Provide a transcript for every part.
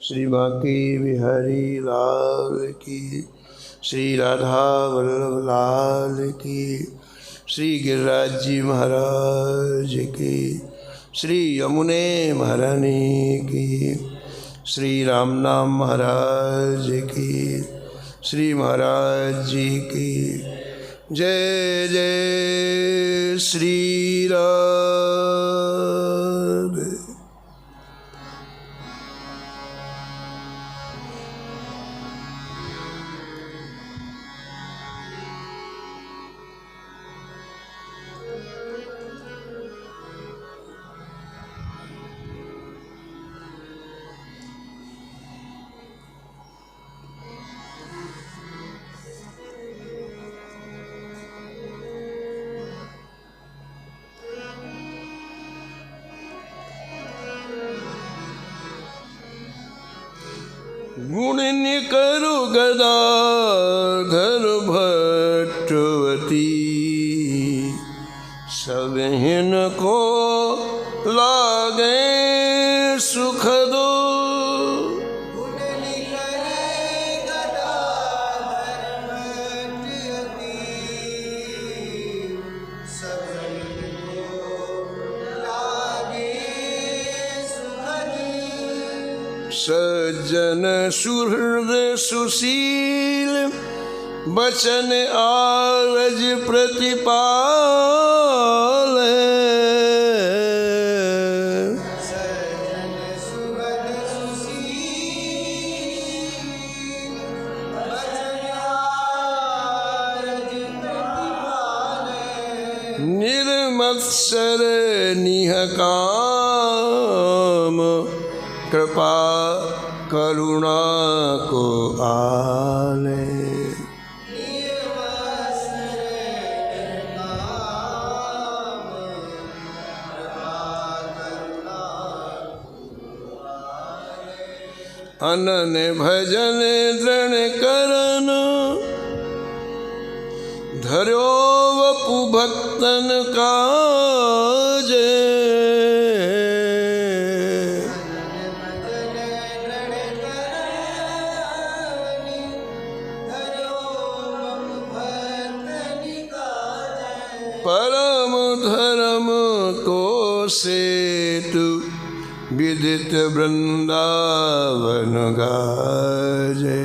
श्री बांके बिहारी लाल की, श्री राधा वल्लभ लाल की, श्री गिरिराज जी महाराज की, श्री यमुने महारानी की, श्री रामनाम महाराज की, श्री महाराज जी की जय जय श्री राधे। गुण निकरु गदाधर भट्टवती, सब हिनको लागे सुखदो। सज्जन सुहृद सुशील बचन आरज प्रतिपाल, निर्मत्सर निहकाम, कृपा करुणा को आले। अनन भजन दृढ़ करन, धर्यो वपु भक्तन काज। परम धर्म को सेतु, विदित वृंदावन गाजे।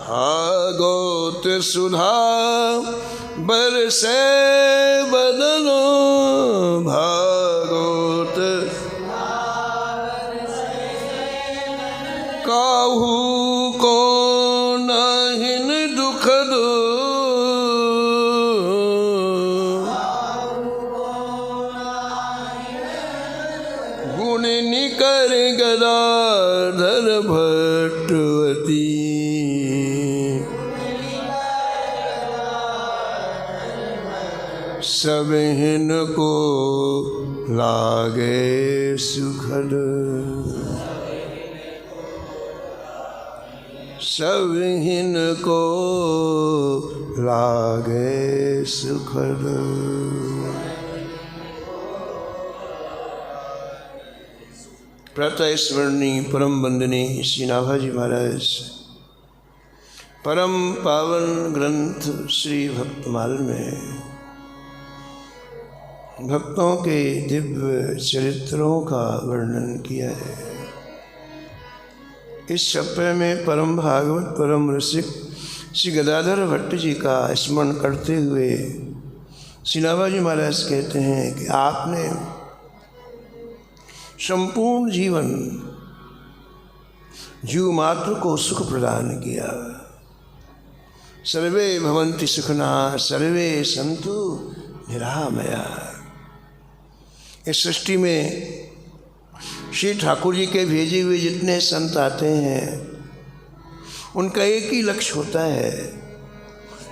भागवत सुधा बरसे बदनो, भागवत काहू को नाहिन दुख दो। गुण निकर गदाधर भट्टवती, सब हिनको लागे सुखद। सब हिनको लागे सुखद। प्रातः स्मरणीय परम वंदनीय श्री नाभाजी महाराज, परम पावन ग्रंथ श्री भक्तमाल में भक्तों के दिव्य चरित्रों का वर्णन किया है। इस छप्पे में परम भागवत परम रसिक श्री गदाधर भट्ट जी का स्मरण करते हुए श्री नाभाजी महाराज कहते हैं कि आपने संपूर्ण जीवन जीव मात्र को सुख प्रदान किया। सर्वे भवन्ति सुखना सर्वे सन्तु निरामया। इस सृष्टि में श्री ठाकुर जी के भेजे हुए जितने संत आते हैं, उनका एक ही लक्ष्य होता है,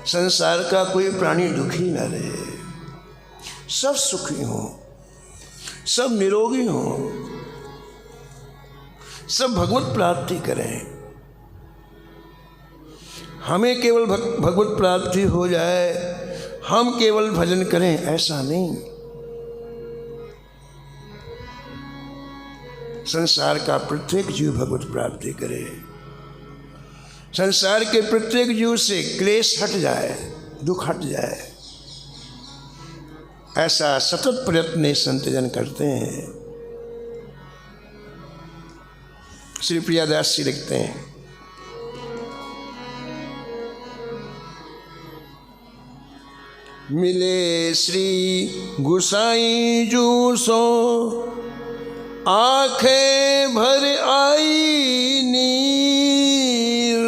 संसार का कोई प्राणी दुखी न रहे, सब सुखी हों, सब निरोगी हों, सब भगवत प्राप्ति करें। हमें केवल भगवत प्राप्ति हो जाए, हम केवल भजन करें, ऐसा नहीं। संसार का प्रत्येक जीव भगवत प्राप्ति करे, संसार के प्रत्येक जीव से क्लेश हट जाए, दुख हट जाए, ऐसा सतत प्रयत्न संतजन करते हैं। श्री प्रियादास जी लिखते हैं, मिले श्री गुसाई जू सो आंखें भर आई नीर,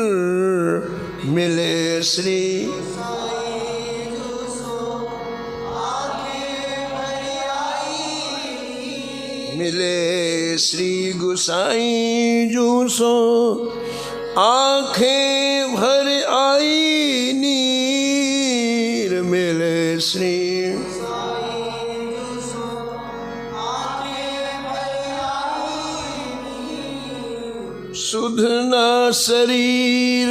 मिले श्री मिले श्री गुसाई जू सो आंखें भर आई नीर, मिले श्री सुध न शरीर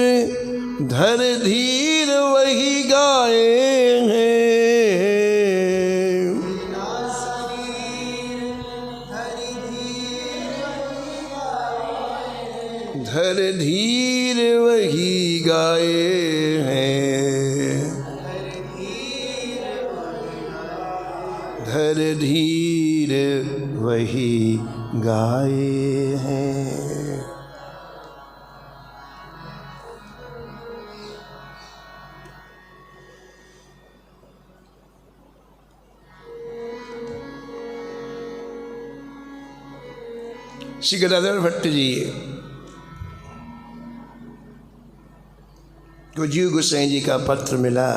धर धीर वही गाए हैं, धर धीर वही गाए हैं, धर धीर वही गाए हैं। श्री गदाधर भट्ट जी को जीव गोसाई जी का पत्र मिला,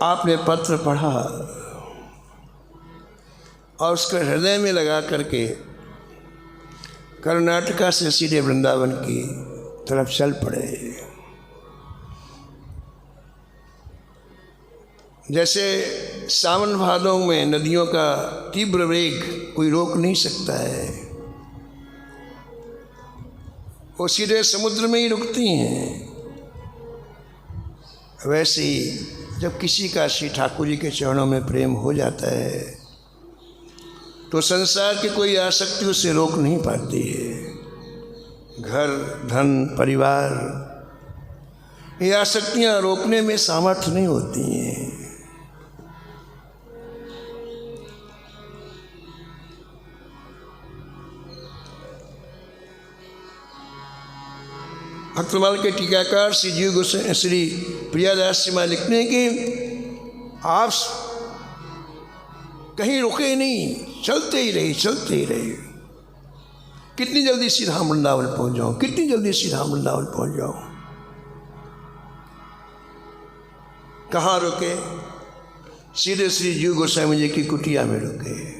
आपने पत्र पढ़ा और उसको हृदय में लगा करके कर्नाटका से सीधे वृंदावन की तरफ चल पड़े। जैसे सावन भादों में नदियों का तीव्र वेग कोई रोक नहीं सकता है, वो सीधे समुद्र में ही रुकती हैं, वैसे ही जब किसी का श्री ठाकुर जी के चरणों में प्रेम हो जाता है तो संसार की कोई आसक्ति उसे रोक नहीं पाती है। घर, धन, परिवार, ये आसक्तियाँ रोकने में सामर्थ्य नहीं होती हैं। भक्तमाल के टीकाकार श्री जीव गोसाई श्री प्रियादास जी महाराज लिखते हैं कि आप कहीं रुके नहीं, चलते ही रहे, चलते ही रहे। कितनी जल्दी श्री धाम वृंदावन पहुंच जाऊं, कितनी जल्दी श्री धाम वृंदावन पहुंच जाऊं। कहाँ रुके? सीधे श्री जीव गोसाई जी की कुटिया में रुके।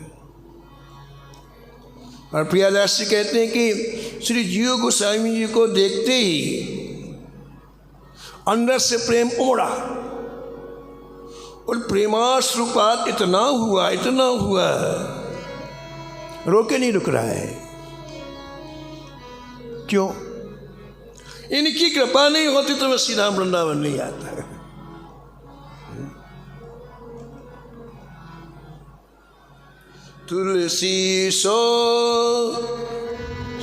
और प्रियादास जी कहते हैं कि श्री जीव गोस्वामी जी को देखते ही अंदर से प्रेम उमड़ा और प्रेमाश्रुपात इतना हुआ, इतना हुआ, रोके नहीं रुक रहा है। क्यों? इनकी कृपा नहीं होती तो मैं श्री धाम वृंदावन नहीं आता। तुलसी सो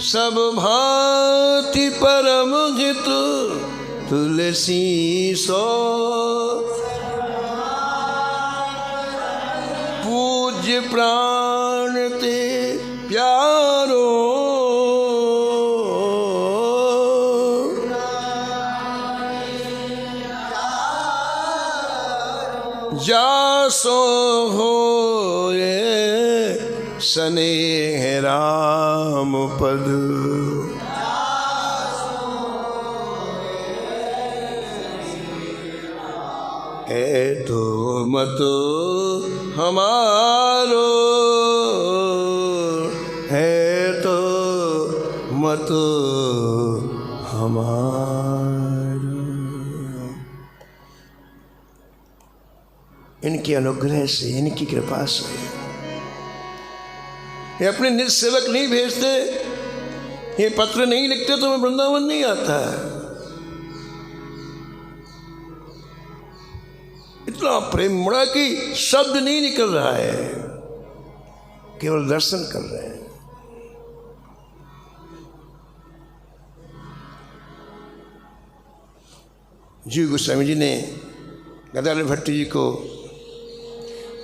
सब भांति परम हित, तुलसी सो पूज्य प्राण ते प्यारो, जासो होए स्नेह राम पद, है तो मत हमारो, है तो मत हमारो। इनके अनुग्रह से, इनकी कृपा से, ये अपने निज सेवक नहीं भेजते, ये पत्र नहीं लिखते तो मैं वृंदावन नहीं आता। इतना प्रेम मुड़ा कि शब्द नहीं निकल रहा है, केवल दर्शन कर रहे हैं। जीव गोस्वामी जी ने गदाधर भट्ट जी को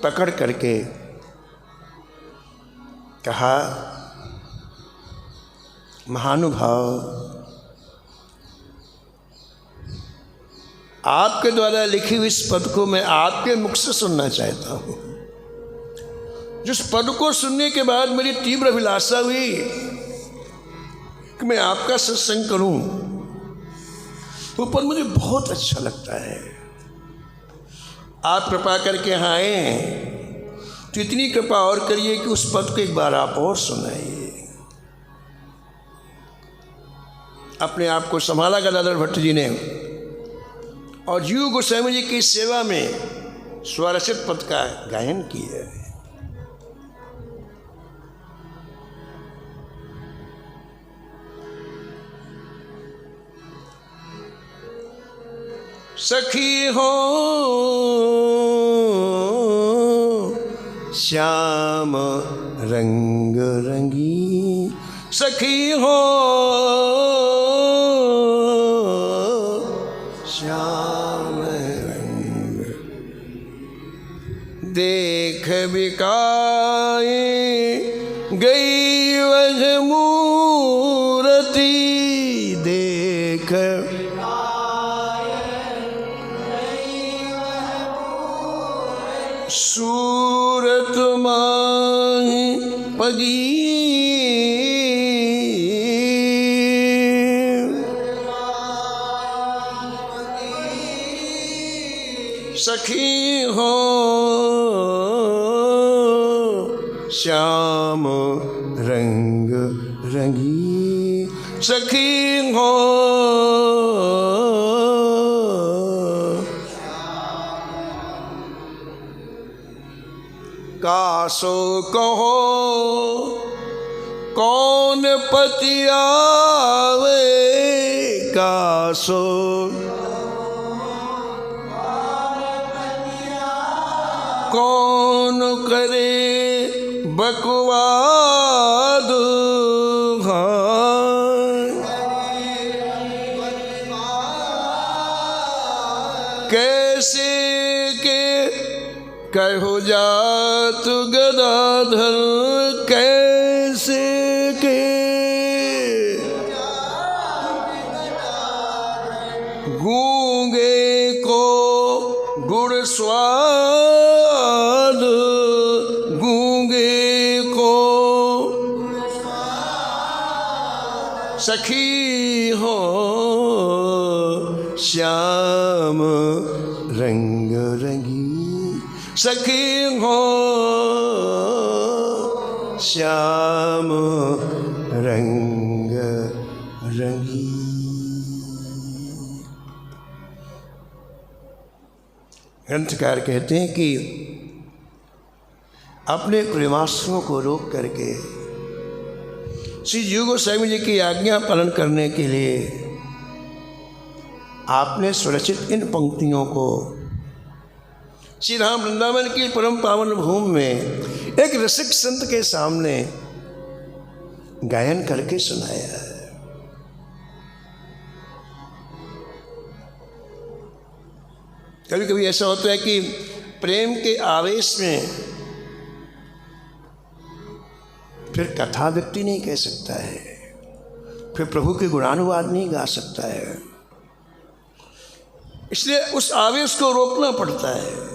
पकड़ करके कहा, महानुभाव, आपके द्वारा लिखी हुई इस पद को मैं आपके मुख से सुनना चाहता हूँ। जिस पद को सुनने के बाद मेरी तीव्र अभिलाषा हुई कि मैं आपका सत्संग करूं, वो पद मुझे बहुत अच्छा लगता है। आप कृपा करके यहाँ आए तो इतनी कृपा और करिए कि उस पद को एक बार आप और सुनाइए। अपने आप को संभाला गदाधर भट्ट जी ने और जीव गोस्वामी जी की सेवा में स्वरचित पद का गायन किया है। सखी हो श्याम रंग रंगी, सखी हो श्याम रंग, देख बिकाए गई वह मूर्ति, देख सूरत माही पगी, सखी हो श्याम रंग रंगी, सखी हो कासो कहो कौन पति आवे, कासो कौन करे बकवाद, कैसे के कहो जात गदाधर, कैसे के गूंगे को गुड़ स्वाद, गूंगे को सखी हो श्याम रंग रंगी, सखी हो श्याम रंग रंगी। ग्रंथकार कहते हैं कि अपने प्रेमास्त्रों को रोक करके श्री जीव गोस्वामी जी की आज्ञा पालन करने के लिए आपने स्वरचित इन पंक्तियों को श्री राम वृंदावन की परम पावन भूमि में एक रसिक संत के सामने गायन करके सुनाया है। कभी कभी ऐसा होता है कि प्रेम के आवेश में फिर कथा व्यक्ति नहीं कह सकता है, फिर प्रभु के गुणानुवाद नहीं गा सकता है, इसलिए उस आवेश को रोकना पड़ता है।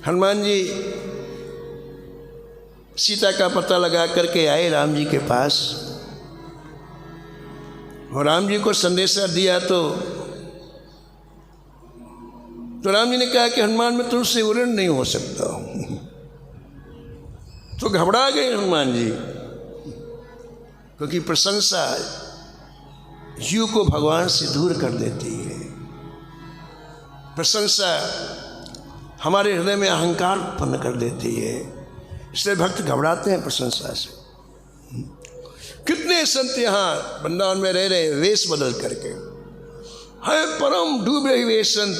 हनुमान जी सीता का पता लगा करके आए राम जी के पास और राम जी को संदेशा दिया तो राम जी ने कहा कि हनुमान में तुमसे उरण नहीं हो सकता। तो घबरा गए हनुमान जी, क्योंकि प्रशंसा जीव को भगवान से दूर कर देती है। प्रशंसा हमारे हृदय में अहंकार उत्पन्न कर देती है, इसलिए भक्त घबराते हैं प्रशंसा से। कितने संत यहाँ वृंदावन में रह रहे वेश बदल करके, है परम डूबे हुए संत,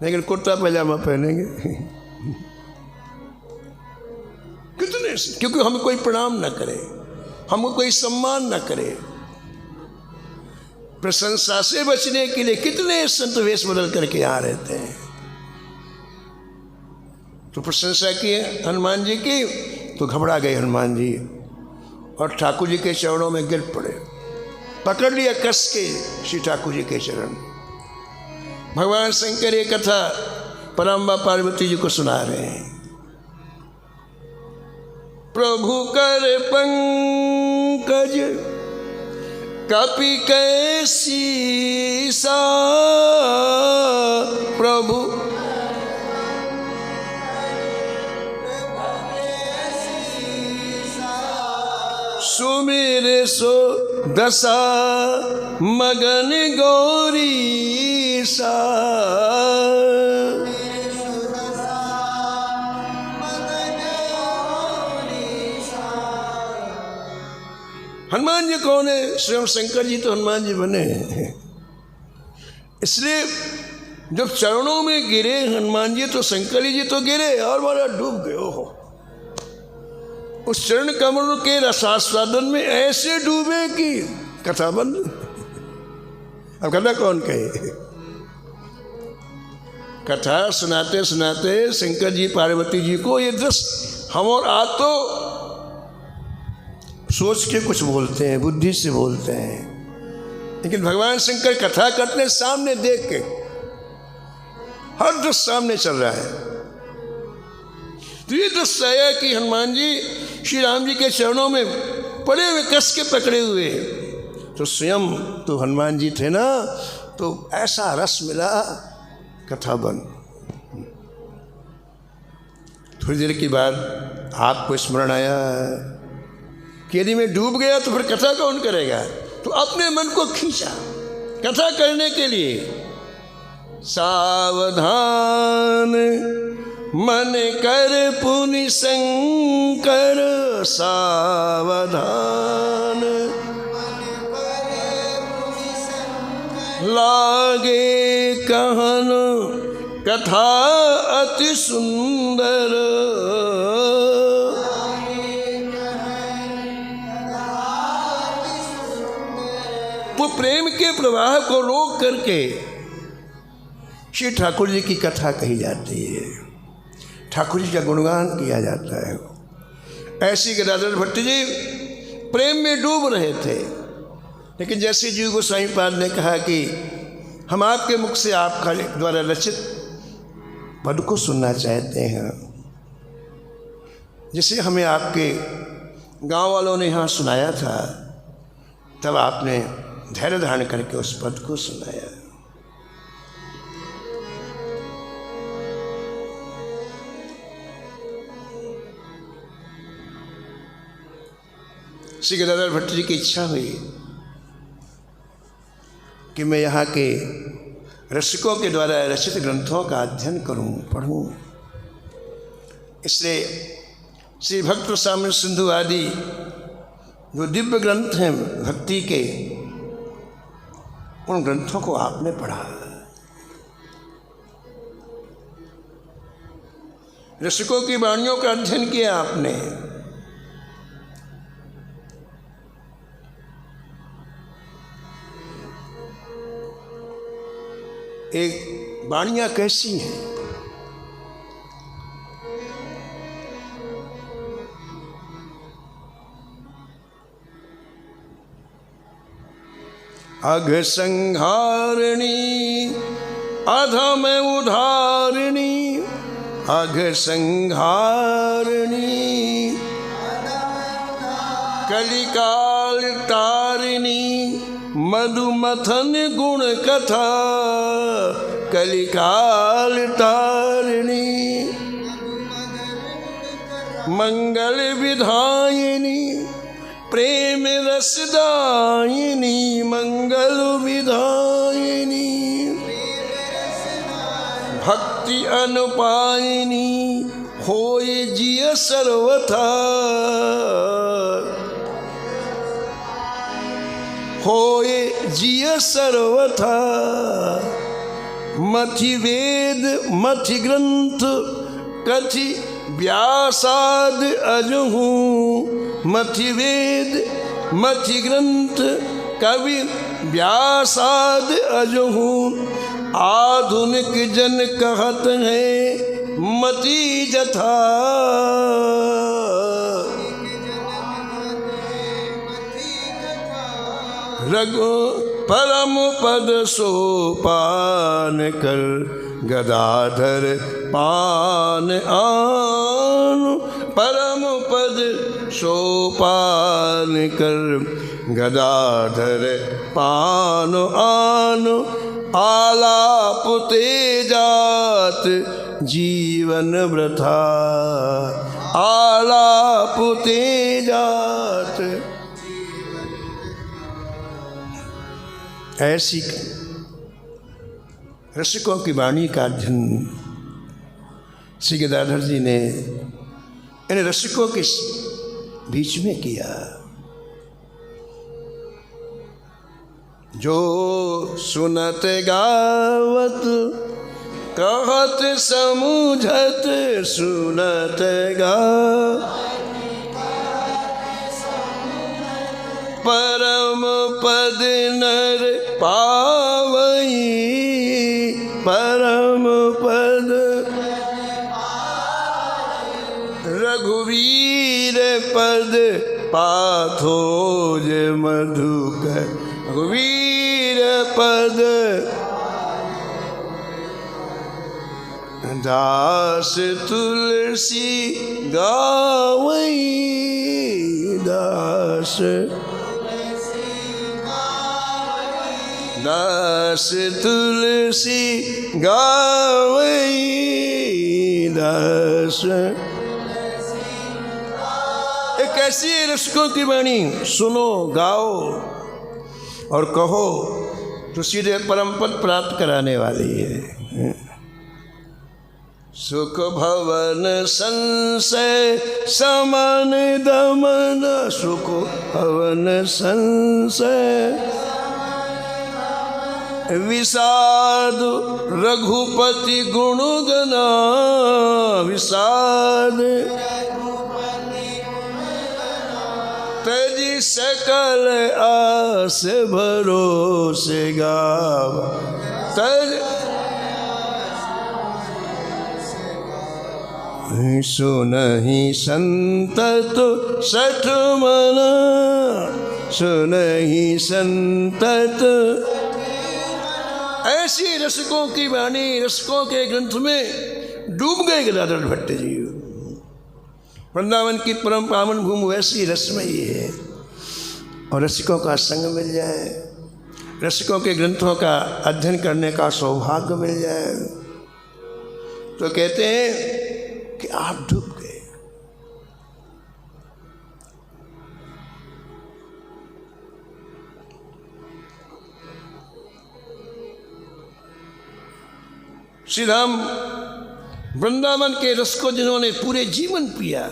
लेकिन कुर्ता पैजामा पहनेंगे। कितने, क्योंकि हमें कोई प्रणाम न करे, हमको कोई सम्मान न करे। प्रशंसा से बचने के लिए कितने संत वेश बदल करके यहाँ रहते हैं। तो प्रशंसा की हनुमान जी की, तो घबरा गए हनुमान जी और ठाकुर जी के चरणों में गिर पड़े, पकड़ लिया कस के श्री ठाकुर जी के चरण। भगवान शंकर ये कथा परम्बा पार्वती जी को सुना रहे हैं। प्रभु कर पंकज कपि कैसी सा, प्रभु सुमिर सो दशा मगन गौरी सा। हनुमान जी कौन है? स्वयं शंकर जी तो हनुमान जी बने। इसलिए जब चरणों में गिरे हनुमान जी तो शंकर जी तो गिरे और बड़ा डूब गए। हो उस चरण कमल के रसास्वादन में ऐसे डूबे कि कथा बंद। अब कथा कौन कहे? कथा सुनाते सुनाते शंकर जी पार्वती जी को ये दृश्य, हम और आप तो सोच के कुछ बोलते हैं, बुद्धि से बोलते हैं, लेकिन भगवान शंकर कथा करते सामने देख के, हर दृश्य सामने चल रहा है। तो ये दृश्य आया कि हनुमान जी श्री राम जी के चरणों में पड़े हुए, कस के पकड़े हुए। तो स्वयं तो हनुमान जी थे ना, तो ऐसा रस मिला, कथा बन। थोड़ी देर के बाद आपको स्मरण आया कि यदि मैं डूब गया तो फिर कथा कौन करेगा? तो अपने मन को खींचा कथा करने के लिए। सावधान मन कर पुनि शंकर, सावधान लागे कहन कथा अति सुंदर। वो प्रेम के प्रवाह को रोक करके श्री ठाकुर जी की कथा कही जाती है, ठाकुर जी का गुणगान किया जाता है। ऐसी गदाधर भट्ट जी प्रेम में डूब रहे थे, लेकिन जैसे जीव गोसाई पाद ने कहा कि हम आपके मुख से आपका द्वारा रचित पद को सुनना चाहते हैं, जिसे हमें आपके गांव वालों ने यहाँ सुनाया था, तब आपने धैर्य धारण करके उस पद को सुनाया। श्री गदाधर भट्ट जी की इच्छा हुई कि मैं यहाँ के रसिकों के द्वारा रचित ग्रंथों का अध्ययन करूँ, पढ़ूँ। इसलिए श्री भक्त साम्य सिंधु आदि जो दिव्य ग्रंथ हैं भक्ति के, उन ग्रंथों को आपने पढ़ा, रसिकों की वाणियों का अध्ययन किया आपने। एक वाणियाँ कैसी हैं? अघ संहारिणी अधम उधारिणी, अघ संहारिणी कलिकाल तारिणी, मधुमथन गुण कथा कलिकाल तारिणी, मंगल विधायिनी प्रेम रसदायिनी, मंगल विधायिनी भक्ति अनुपायिनी, होय जिय सर्वथा, होए जिय सर्वथा। मथि वेद मथि ग्रंथ कथि व्यासाद अजहू। मथि वेद मथि ग्रंथ कवि व्यासाद अजहू। आधुनिक जन कहत है मति जथा। रघु परम पद सोपान कर गदाधर पान आन। परम पद सोपान कर गदाधर पान आन। आलाप तेजात जीवन वृथा। आलाप तेजात। ऐसी रसिकों की वाणी का अध्ययन श्री गदाधर जी ने इन रसिकों के बीच में किया। जो सुनत गावत कहत समझत। सुनत गावत परम पद नर पावई। परम पद रघुवीर पद पाथोज मधुकर। रघुवीर पद दास तुलसी गावई। दास दास तुलसी गावई। दास एक ऐसी रसिकों की वाणी सुनो गाओ और कहो तो सीधे परम पद प्राप्त कराने वाली है। सुख भवन संशय समन दमन। सुख भवन संशय विषाद रघुपति गुण गना। विषाद तजी सकल आस भरोसे गाव। तज सुनहि संतत सठ मन। सुनहि संतत। ऐसी रसिकों की वाणी रसिकों के ग्रंथ में डूब गए गदाधर भट्ट जी। वृंदावन की परम पावन भूमि वैसी रसमयी है। और रसिकों का संग मिल जाए, रसिकों के ग्रंथों का अध्ययन करने का सौभाग्य मिल जाए तो कहते हैं कि आप डूब गए। श्री राम वृंदावन के रस को जिन्होंने पूरे जीवन पिया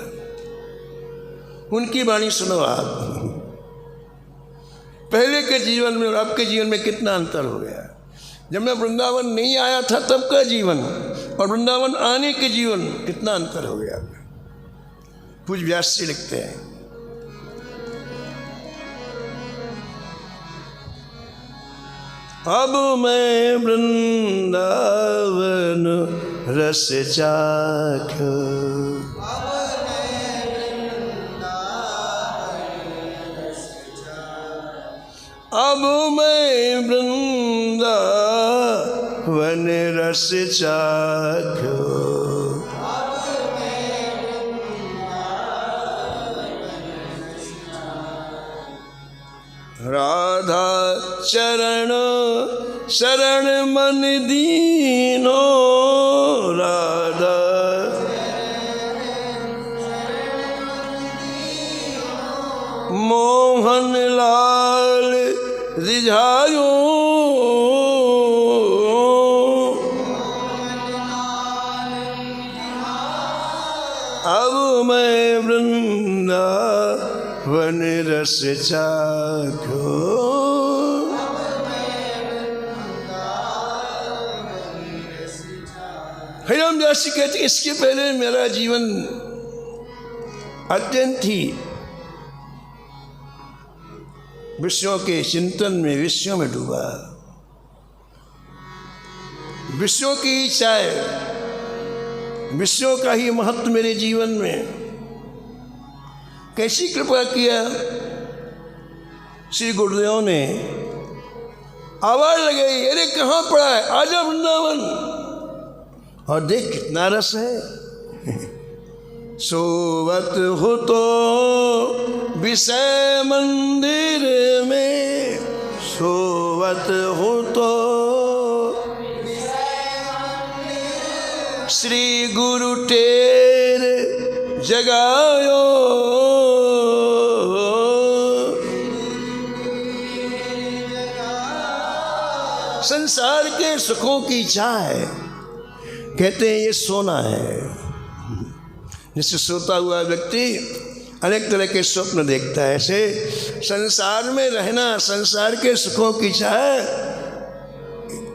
उनकी वाणी सुनो आप। पहले के जीवन में और अब के जीवन में कितना अंतर हो गया। जब मैं वृंदावन नहीं आया था तब का जीवन और वृंदावन आने के जीवन कितना अंतर हो गया। पूज्य व्यास जी लिखते हैं अब मैं वृंदावन रस चाख्यो। अब मैं वृंदावन रस चाख्यो। राधा चरण शरण मन दीनो। राधा मोहन लाल रिझायो। अब मैं वृंदावन रस चाख्यो। हरिराम दास जी कहते इसके पहले मेरा जीवन अत्यंत ही विषयों के चिंतन में, विषयों में डूबा, विषयों की चाय, विषयों का ही महत्व मेरे जीवन में। कैसी कृपा किया श्री गुरुदेव ने, आवाज लगाई, अरे कहाँ पड़ा है, आजा वृंदावन, और देख कितना रस है। सोवत हो तो विषय मंदिर में, सोवत हो तो श्री गुरु टेर जगायो, संसार के सुखों की चाह, कहते हैं ये सोना है। जिससे सोता हुआ व्यक्ति अनेक तरह के स्वप्न देखता है, ऐसे संसार में रहना, संसार के सुखों की चाह,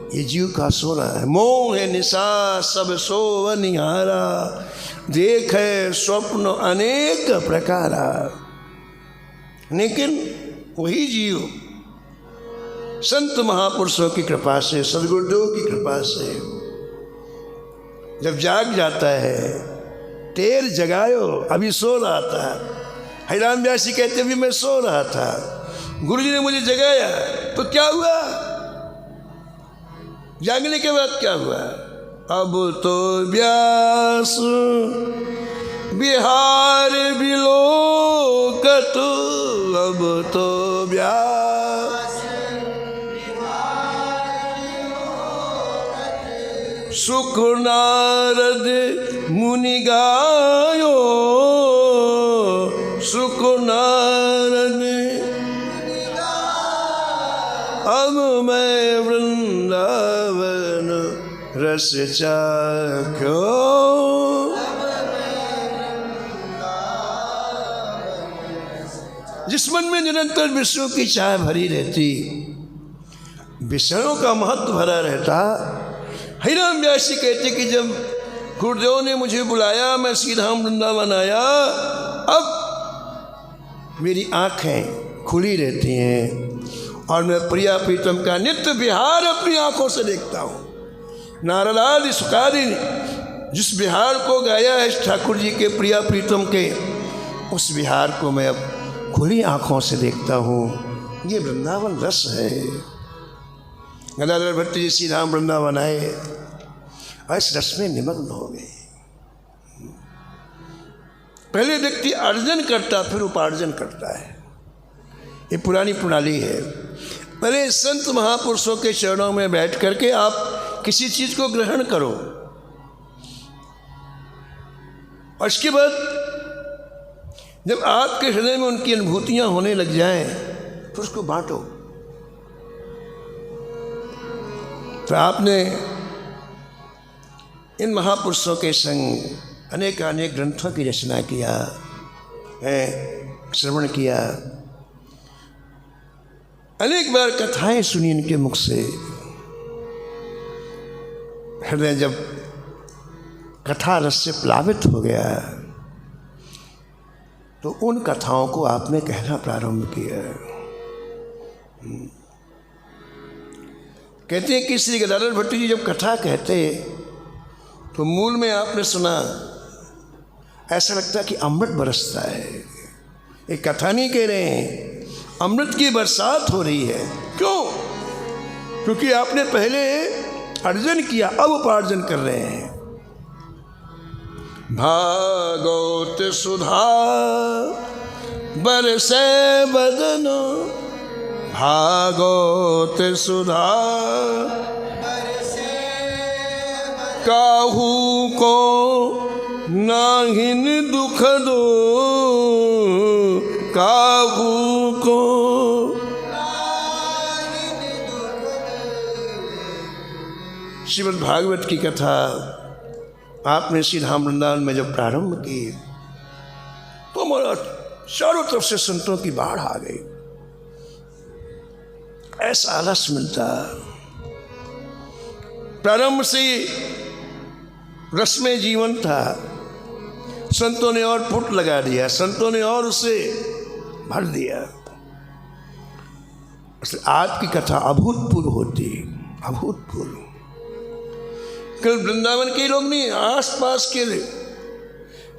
ये जीव का सोना है। मोह है निशा सब सोव निहारा, देखे स्वप्न अनेक प्रकारा। लेकिन वही जीव संत महापुरुषों की कृपा से, सदगुरुदेव की कृपा से जब जाग जाता है, टेर जगायो, अभी सो रहा था। हरिराम व्यास जी कहते अभी मैं सो रहा था, गुरुजी ने मुझे जगाया, तो क्या हुआ? जागने के बाद क्या हुआ? अब तो व्यास बिहार बिलोकत, अब तो व्यास सुख नारद मुनि गायो, सुख नारद अब मैं वृंदावन रस चाख्यो। जिस मन में निरंतर विषयों की चाह भरी रहती, विषयों का महत्व भरा रहता, हरिराम व्यास जी कहते कि जब गुरुदेव ने मुझे बुलाया, मैं सीधा वृंदावन आया, अब मेरी आँखें खुली रहती हैं और मैं प्रिया प्रीतम का नित्य विहार अपनी आंखों से देखता हूँ। नारदादि सुखादि जिस विहार को गाया है ठाकुर जी के प्रिया प्रीतम के, उस विहार को मैं अब खुली आंखों से देखता हूँ। ये वृंदावन रस है। गदाधर भट्ट जी श्री राम वृंदावन आए और इस रस में निमग्न हो गए। पहले व्यक्ति अर्जन करता, फिर उपार्जन करता है। ये पुरानी प्रणाली है। पहले संत महापुरुषों के चरणों में बैठ करके आप किसी चीज को ग्रहण करो, और इसके बाद जब आपके हृदय में उनकी अनुभूतियां होने लग जाएं, तो उसको बांटो। तो आपने इन महापुरुषों के संग अनेक अनेक ग्रंथों की रचना किया है, श्रवण किया, अनेक बार कथाएं सुनी इनके मुख से। हृदय जब कथा रस से प्लावित हो गया, तो उन कथाओं को आपने कहना प्रारंभ किया। कहते हैं कि श्री गदाधर भट्ट जी जब कथा कहते, तो मूल में आपने सुना, ऐसा लगता कि अमृत बरसता है। एक कथा नहीं कह रहे हैं, अमृत की बरसात हो रही है। क्यों? क्योंकि आपने पहले अर्जन किया, अब उपार्जन कर रहे हैं। भागवत सुधा बरसे बदन, भागवत सुधा काहू को नाहिन दुख दो, काहू को श्रीमद् भागवत की कथा आपने श्री धाम वृंदावन में जब प्रारंभ की, तो हमारा चारों तरफ से संतों की बाढ़ आ गई। ऐसा रस मिलता। प्रारंभ से रस में जीवन था, संतों ने और पुट लगा दिया, संतों ने और उसे भर दिया। आपकी कथा अभूतपूर्व होती, अभूतपूर्व। केवल वृंदावन के लोग नहीं, आसपास के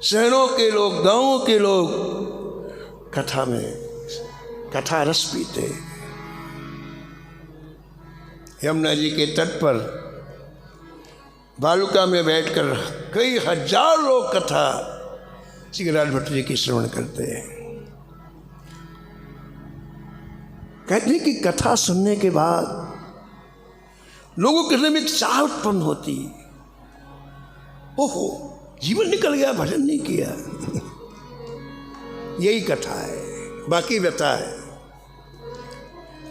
शहरों के लोग, गांवों के लोग कथा में कथा रस पीते। यमुना जी के तट पर बालुका में बैठकर कई हजार लोग कथा श्री गिरिराज भट्ट जी की श्रवण करते हैं। कहते हैं कि कथा सुनने के बाद लोगों के हृदय में चाह उत्पन्न होती, ओहो जीवन निकल गया, भजन नहीं किया। यही कथा है, बाकी व्यथा है।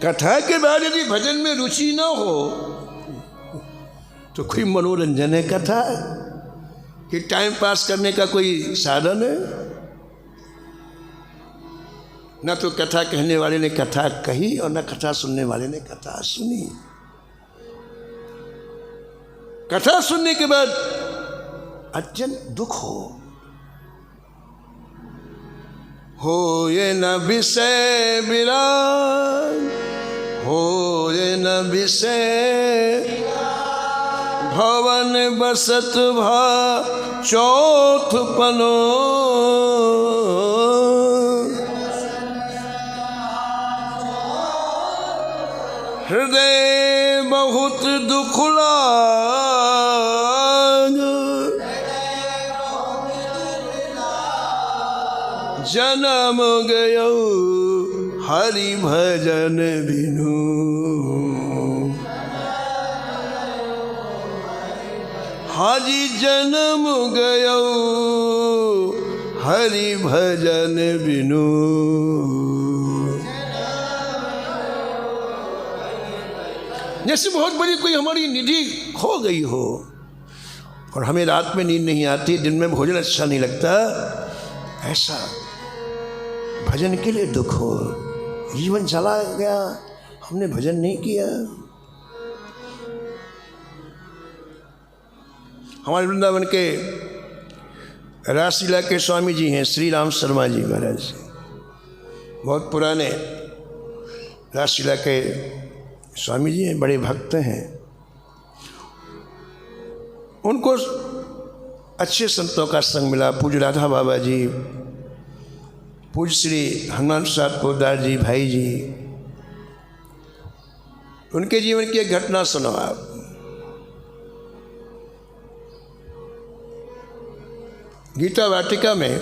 कथा के बाद यदि भजन में रुचि ना हो तो कोई मनोरंजन है कथा कि टाइम पास करने का कोई साधन है? न तो कथा कहने वाले ने कथा कही और न कथा सुनने वाले ने कथा सुनी। कथा सुनने के बाद अत्यंत दुख हो ये न विषय विराग, हो ये न विषय भवन बसत भा चौथ पनो, हृदय बहुत दुख लाग, जन्म गयो हरि भजन बिनु, हाजी जन्म गयो हरि भजन बिनु। जैसे बहुत बड़ी कोई हमारी निधि खो गई हो और हमें रात में नींद नहीं आती, दिन में भोजन अच्छा नहीं लगता, ऐसा भजन के लिए दुख हो। जीवन चला गया, हमने भजन नहीं किया। हमारे वृंदावन के रासलीला के स्वामी जी हैं श्री राम शर्मा जी महाराज, बहुत पुराने रासलीला के स्वामी जी हैं, बड़े भक्त हैं। उनको अच्छे संतों का संग मिला, पूज्य राधा बाबा जी, पूज्य श्री हनुमान प्रसाद पोद्दार जी भाई जी। उनके जीवन की एक घटना सुनो आप। गीता वाटिका में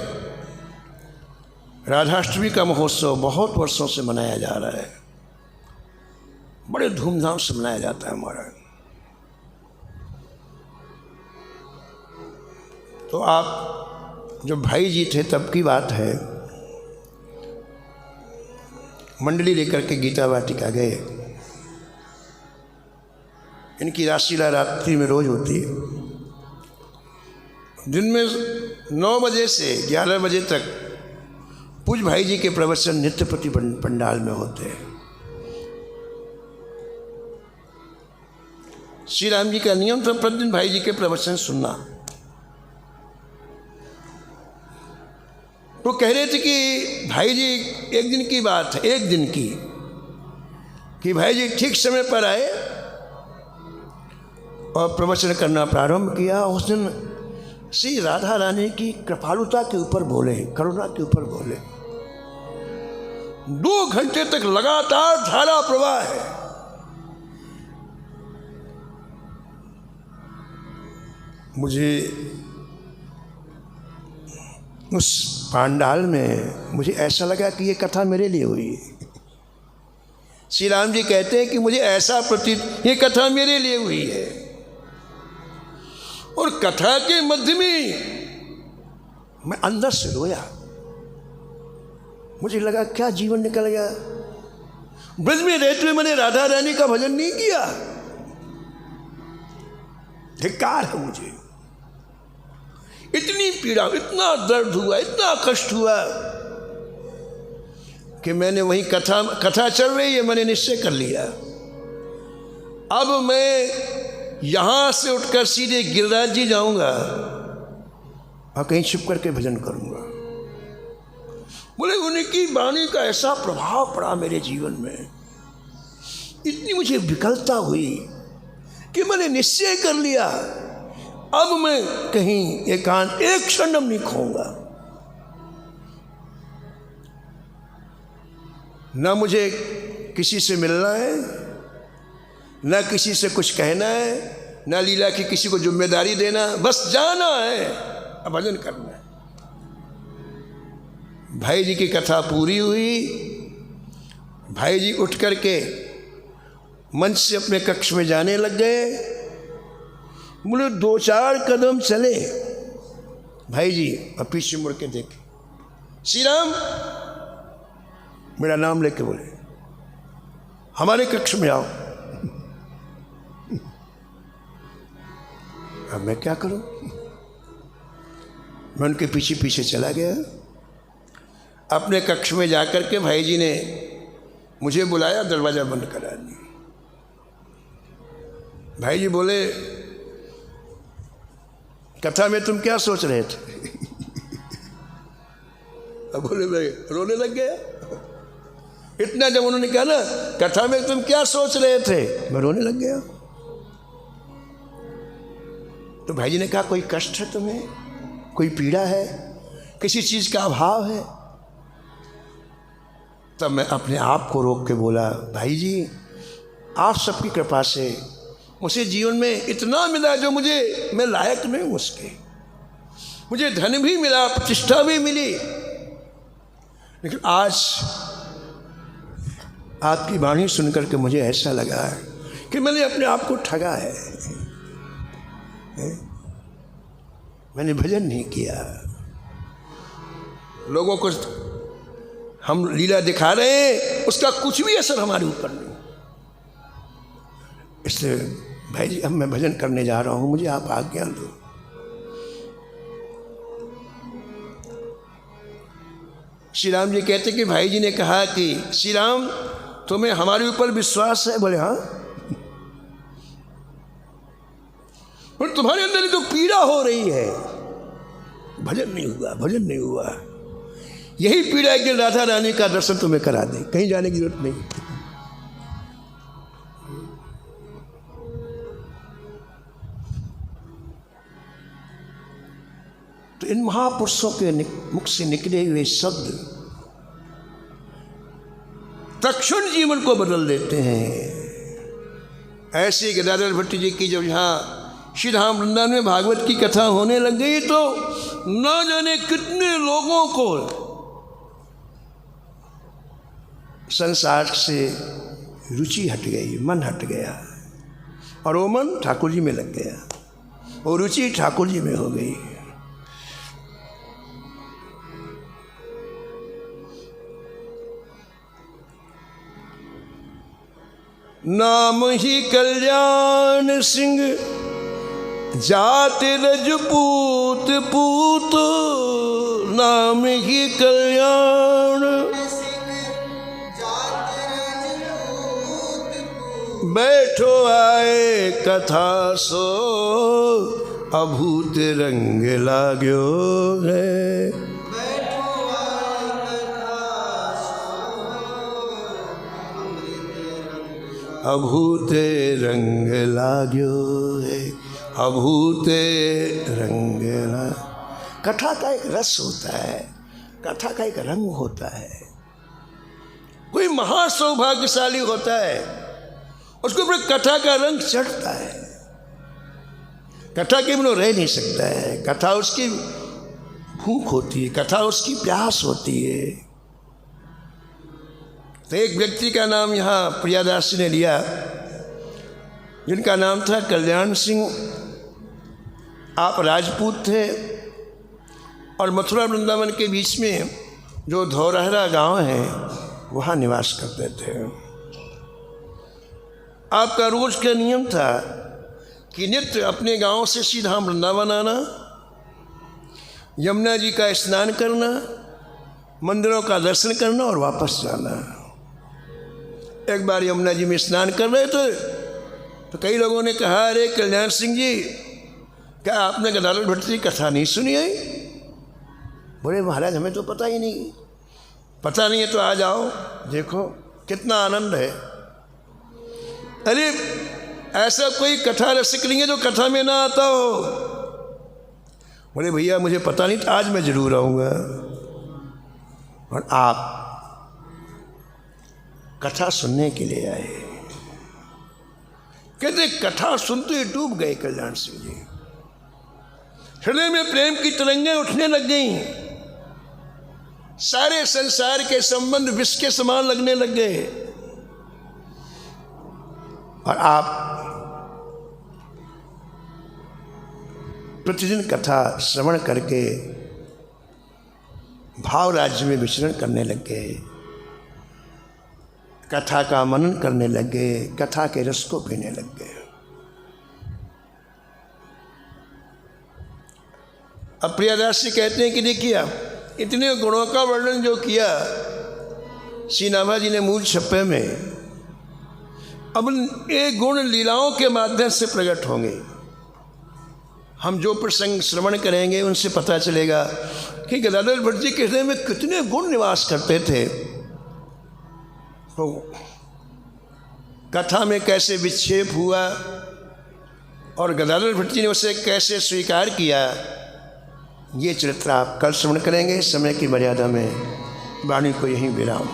राधाष्टमी का महोत्सव बहुत वर्षों से मनाया जा रहा है, बड़े धूमधाम से मनाया जाता है हमारा। तो आप जो भाई जी थे तब की बात है, मंडली लेकर के गीता वाटिका गए। इनकी रासलीला रात्रि में रोज होती है। दिन में 9 बजे से 11 बजे तक पूज्य भाई जी के प्रवचन नित्य प्रति पंडाल में होते हैं। श्री राम जी का नियम था प्रतिदिन भाई जी के प्रवचन सुनना। तो कह रहे थे कि भाई जी एक दिन की बात है, एक दिन की, कि भाई जी ठीक समय पर आए और प्रवचन करना प्रारंभ किया। उस दिन श्री राधा रानी की कृपालुता के ऊपर बोले, करुणा के ऊपर बोले। 2 घंटे तक लगातार धारा प्रवाह है। मुझे उस पांडाल में मुझे ऐसा लगा कि ये कथा मेरे लिए हुई। श्री राम जी कहते हैं कि मुझे ऐसा प्रतीत, ये कथा मेरे लिए हुई है। और कथा के मध्य में मैं अंदर से रोया। मुझे लगा क्या जीवन निकल गया। ब्रज में रहते हुए मैंने राधा रानी का भजन नहीं किया। धिक्कार है मुझे। इतनी पीड़ा, इतना दर्द हुआ, इतना कष्ट हुआ कि मैंने वही कथा चल रही है, मैंने निश्चय कर लिया अब मैं यहाँ से उठकर सीधे गिरिराज जी जाऊंगा और कहीं छिप करके भजन करूंगा। बोले उनकी वाणी का ऐसा प्रभाव पड़ा मेरे जीवन में, इतनी मुझे विकलता हुई कि मैंने निश्चय कर लिया अब मैं कहीं एकांत एक क्षण नहीं खोऊंगा। ना मुझे किसी से मिलना है, ना किसी से कुछ कहना है, ना लीला की किसी को जिम्मेदारी देना, बस जाना है और भजन करना है। भाई जी की कथा पूरी हुई। भाई जी उठ करके मंच से अपने कक्ष में जाने लग गए। बोले 2-4 कदम चले भाई जी और पीछे मुड़ के देखे, श्री राम मेरा नाम लेके बोले हमारे कक्ष में आओ। अब मैं क्या करूं? मैं उनके पीछे पीछे चला गया। अपने कक्ष में जाकर के भाई जी ने मुझे बुलाया, दरवाज़ा बंद करा दिया। भाई जी बोले कथा में तुम क्या सोच रहे थे? अब बोले मैं रोने लग गया। इतना जब उन्होंने कहा ना कथा में तुम क्या सोच रहे थे, मैं रोने लग गया। तो भाई जी ने कहा कोई कष्ट है तुम्हें, कोई पीड़ा है, किसी चीज़ का अभाव है? तब मैं अपने आप को रोक के बोला भाई जी आप सबकी कृपा से मुझे जीवन में इतना मिला जो मैं लायक नहीं हूँ उसके। मुझे धन भी मिला, प्रतिष्ठा भी मिली, लेकिन आज आपकी वाणी सुनकर के मुझे ऐसा लगा है कि मैंने अपने आप को ठगा है। मैंने भजन नहीं किया। लोगों को हम लीला दिखा रहे हैं, उसका कुछ भी असर हमारे ऊपर नहीं। इसलिए भाई जी अब मैं भजन करने जा रहा हूँ, मुझे आप आज्ञा दो। श्री राम जी कहते कि भाई जी ने कहा कि श्री राम तुम्हें हमारे ऊपर विश्वास है? बोले हाँ। और तुम्हारे अंदर ही तो पीड़ा हो रही है, भजन नहीं हुआ, भजन नहीं हुआ। यही पीड़ा है कि राधा रानी का दर्शन तुम्हें करा दे, कहीं जाने की जरूरत नहीं। तो इन महापुरुषों के मुख से निकले हुए शब्द तत्क्षण जीवन को बदल देते हैं। ऐसे गदाधर भट्ट जी की जब यहाँ श्री धाम वृंदावन में भागवत की कथा होने लग गई तो न जाने कितने लोगों को संसार से रुचि हट गई, मन हट गया, और वो मन ठाकुर जी में लग गया, वो रुचि ठाकुर जी में हो गई। नाम ही कल्याण सिंह जाति रजपूत पूत, नाम ही कल्याण बैठो आए कथा सो, अभूत रंग लाग्यो है। अभूत रंग लाग्यो है, अभूत रंग ला। कथा का एक रस होता है, कथा का एक रंग होता है। कोई महासौभाग्यशाली होता है, उसके ऊपर कथा का रंग चढ़ता है। कथा के बिना रह नहीं सकता है। कथा उसकी भूख होती है, कथा उसकी प्यास होती है। तो एक व्यक्ति का नाम यहाँ प्रियादास जी ने लिया, जिनका नाम था कल्याण सिंह। आप राजपूत थे और मथुरा वृंदावन के बीच में जो धौरहरा गांव है वहाँ निवास करते थे। आपका रोज का नियम था कि नित्य अपने गांव से सीधा वृंदावन आना, यमुना जी का स्नान करना, मंदिरों का दर्शन करना और वापस जाना। एक बार यमुना जी में स्नान कर रहे थे तो तो कई लोगों ने कहा, अरे कल्याण सिंह जी, क्या आपने गदाधर भट्ट की कथा नहीं सुनी है? बोले महाराज हमें तो पता ही नहीं। पता नहीं है तो आ जाओ, देखो कितना आनंद है। अरे ऐसा कोई कथा रसिक नहीं है जो कथा में ना आता हो। बोले भैया मुझे पता नहीं था, आज मैं जरूर आऊँगा। और आप कथा सुनने के लिए आए। कहते कथा सुनते ही डूब गए कल्याण सिंह जी। हृदय में प्रेम की तरंगें उठने लग गईं। सारे संसार के संबंध विष के समान लगने लग गए। और आप प्रतिदिन कथा श्रवण करके भाव राज्य में विचरण करने लग गए, कथा का मनन करने लग गए, कथा के रस को पीने लग गए। अब प्रियदास जी कहते हैं कि देखिए इतने गुणों का वर्णन जो किया श्री नाभा जी ने मूल छप्पे में, अब ये गुण लीलाओं के माध्यम से प्रकट होंगे। हम जो प्रसंग श्रवण करेंगे उनसे पता चलेगा कि गदाधर भट्ट जी के हृदय में कितने गुण निवास करते थे। तो कथा में कैसे विक्षेप हुआ और गदाधर भट्ट जी ने उसे कैसे स्वीकार किया, ये चरित्र आप कल श्रवण करेंगे। समय की मर्यादा में वाणी को यहीं विराम।